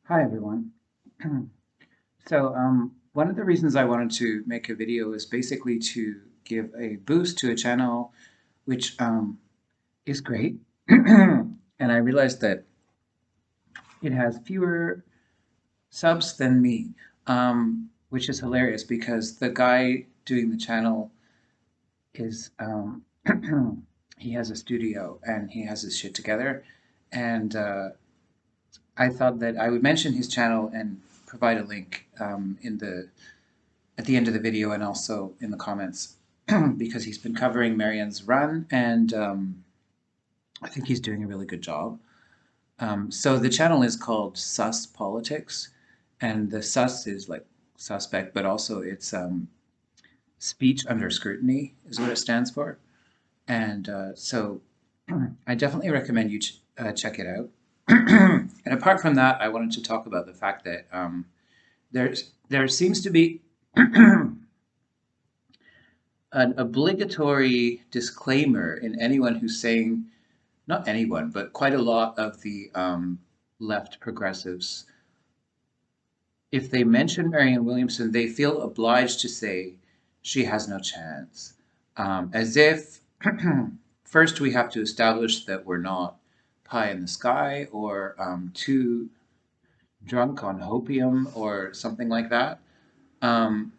Hi, everyone. One of the reasons I wanted to make a video is basically to give a boost to a channel which is great. And I realized that it has fewer subs than me, which is hilarious because the guy doing the channel is, he has a studio and he has his shit together. And I thought that I would mention his channel and provide a link at the end of the video and also in the comments because he's been covering Marianne's run and I think he's doing a really good job. So the channel is called Sus Politics, and the sus is like suspect, but also it's speech under scrutiny is what it stands for. And I definitely recommend you check it out. And apart from that, I wanted to talk about the fact that there seems to be an obligatory disclaimer in anyone who's saying, not anyone, but quite a lot of the left progressives, if they mention Marianne Williamson, they feel obliged to say she has no chance. As if first we have to establish that we're not pie in the sky or too drunk on hopium or something like that. Um,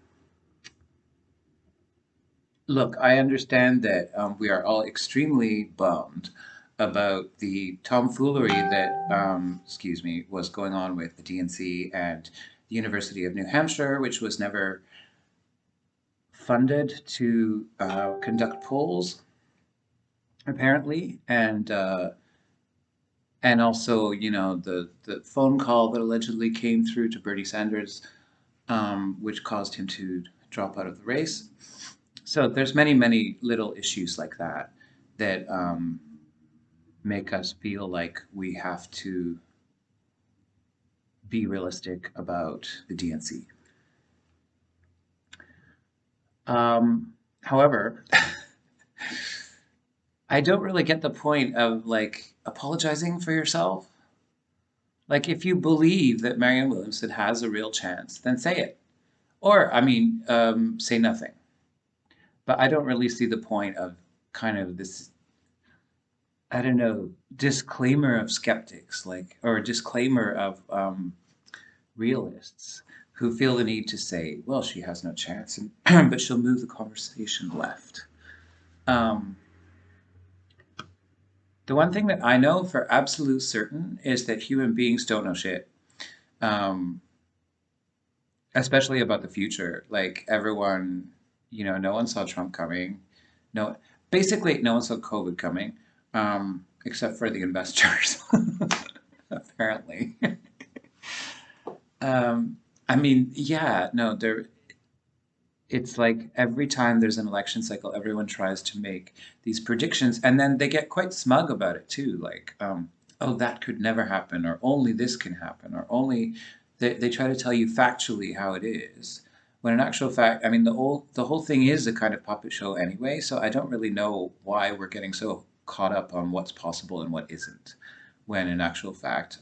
Look, I understand that we are all extremely bummed about the tomfoolery that, excuse me, was going on with the DNC and the University of New Hampshire, which was never funded to conduct polls, apparently, and also, you know, the phone call that allegedly came through to Bernie Sanders, which caused him to drop out of the race. So there's many little issues like that that make us feel like we have to be realistic about the DNC. However, I don't really get the point of like apologizing for yourself. Like if you believe that Marianne Williamson has a real chance, then say it. Or, I mean, say nothing. But I don't really see the point of kind of this, I don't know, disclaimer of skeptics, like, or a disclaimer of realists who feel the need to say, well, she has no chance, and but she'll move the conversation left. Um, the one thing that I know for absolute certain is that human beings don't know shit, um, especially about the future. Like everyone, you know, no one saw Trump coming. No, basically, no one saw COVID coming, except for the investors, apparently. I mean, yeah, no, there. It's like every time there's an election cycle, everyone tries to make these predictions, and then they get quite smug about it too. Like, oh, that could never happen, or only this can happen, or only they try to tell you factually how it is. When in actual fact, I mean, the whole thing is a kind of puppet show anyway. So I don't really know why we're getting so caught up on what's possible and what isn't. When in actual fact,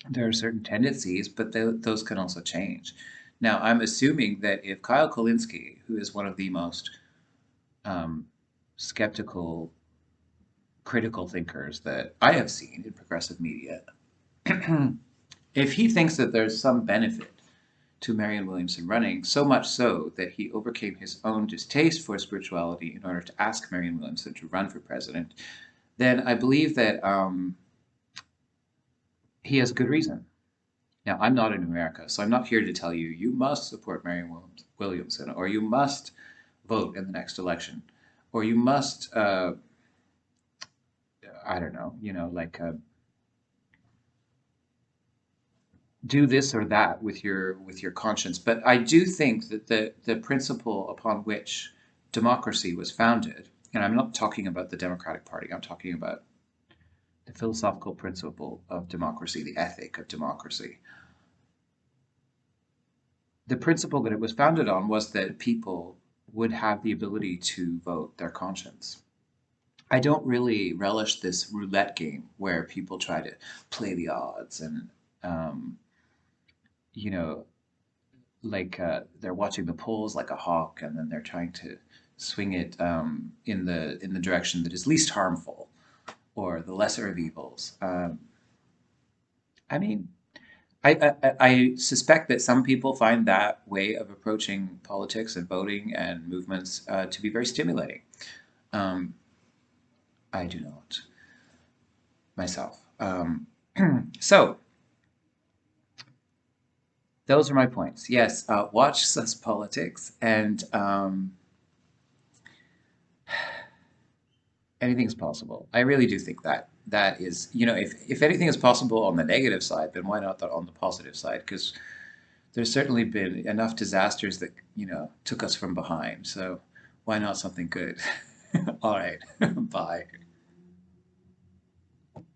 there are certain tendencies, but those can also change. Now, I'm assuming that if Kyle Kolinske, who is one of the most um, skeptical, critical thinkers that I have seen in progressive media, if he thinks that there's some benefit to Marianne Williamson running, so much so that he overcame his own distaste for spirituality in order to ask Marianne Williamson to run for president, then I believe that he has good reason. Now, I'm not in America, so I'm not here to tell you you must support Marianne Williamson or you must vote in the next election or you must, I don't know, you know, like do this or that with your conscience. But I do think that the principle upon which democracy was founded, and I'm not talking about the Democratic Party, I'm talking about the philosophical principle of democracy, the ethic of democracy. The principle that it was founded on was that people would have the ability to vote their conscience. I don't really relish this roulette game where people try to play the odds and um, you know, like they're watching the polls like a hawk, and then they're trying to swing it in the direction that is least harmful or the lesser of evils. I mean, I suspect that some people find that way of approaching politics and voting and movements to be very stimulating. Um, I do not myself. So those are my points. Yes, watch Sus Politics, and anything's possible. I really do think that that is, if anything is possible on the negative side, then why not on the positive side? Because there's certainly been enough disasters that, took us from behind. So why not something good? All right. Bye.